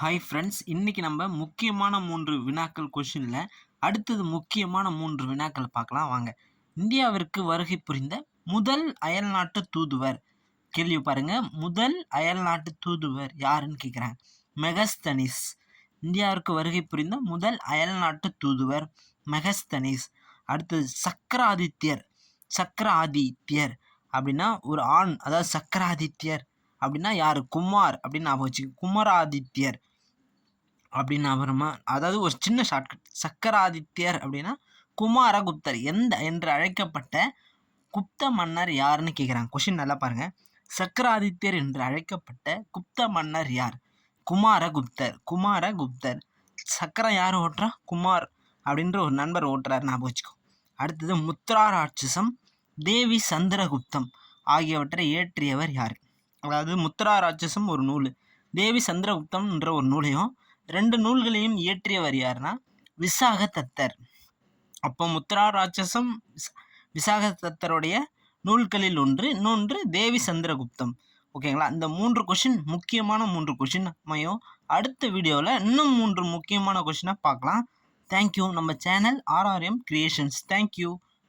Hi friends, இன்னைக்கு நம்ம முக்கியமான 3 வினாக்கள் கொஷின்ல அடுத்தது முக்கியமான 3 வினாக்கள் பார்க்கலாம் வாங்க. இந்தியாவிற்கு வருகை புரிந்த முதல் அயல்நாட்டு தூதுவர் கேள்வி பாருங்க. முதல் அயல்நாட்டு தூதுவர் யாருன்னு கேட்குறாங்க. மெகஸ்தனிஸ். இந்தியாவிற்கு வருகை புரிந்த முதல் அயல்நாட்டு தூதுவர் மெகஸ்தனிஸ். அடுத்தது சக்கராதித்யர். சக்கராதித்யர் அப்படின்னா ஒரு ஆண், அதாவது சக்கராதித்யர் அப்படின்னா யாரு? குமார் அப்படின்னு ஞாபகம் வச்சுக்கோங்க. குமராதித்யர் அப்படின்னு அப்புறமா, அதாவது ஒரு சின்ன ஷார்ட்கட். சக்கராதித்யர் அப்படின்னா குமாரகுப்தர் என்று அழைக்கப்பட்ட குப்த மன்னர் யாருன்னு கேட்குறாங்க. கொஷின் நல்லா பாருங்க. சக்கராதித்யர் என்று அழைக்கப்பட்ட குப்த மன்னர் யார்? குமாரகுப்தர். குமாரகுப்தர். சக்கரம் யார் ஓட்டுறா? குமார் அப்படின்ற ஒரு நண்பர் ஓட்டுறாரு, ஞாபகம் வச்சுக்கோ. அடுத்தது முத்ரா ராட்சசம், தேவி சந்திரகுப்தம் ஆகியவற்றை இயற்றியவர் யார்? அதாவது முத்ரா ராட்சசம் ஒரு நூல், தேவி சந்திரகுப்தம் என்ற ஒரு நூலையும், 2 நூல்களையும் இயற்றியவர் யாருன்னா விசாக தத்தர். அப்போ முத்ரா ராட்சசம் விசாக தத்தருடைய நூல்களில் ஒன்று, இன்னொன்று தேவி சந்திரகுப்தம். ஓகேங்களா? இந்த 3 கொஷின் முக்கியமான 3 கொஷின் அமையும். அடுத்த வீடியோவில் இன்னும் 3 முக்கியமான கொஷினாக பார்க்கலாம். தேங்க்யூ. நம்ம சேனல் RRM கிரியேஷன்ஸ். தேங்க்யூ.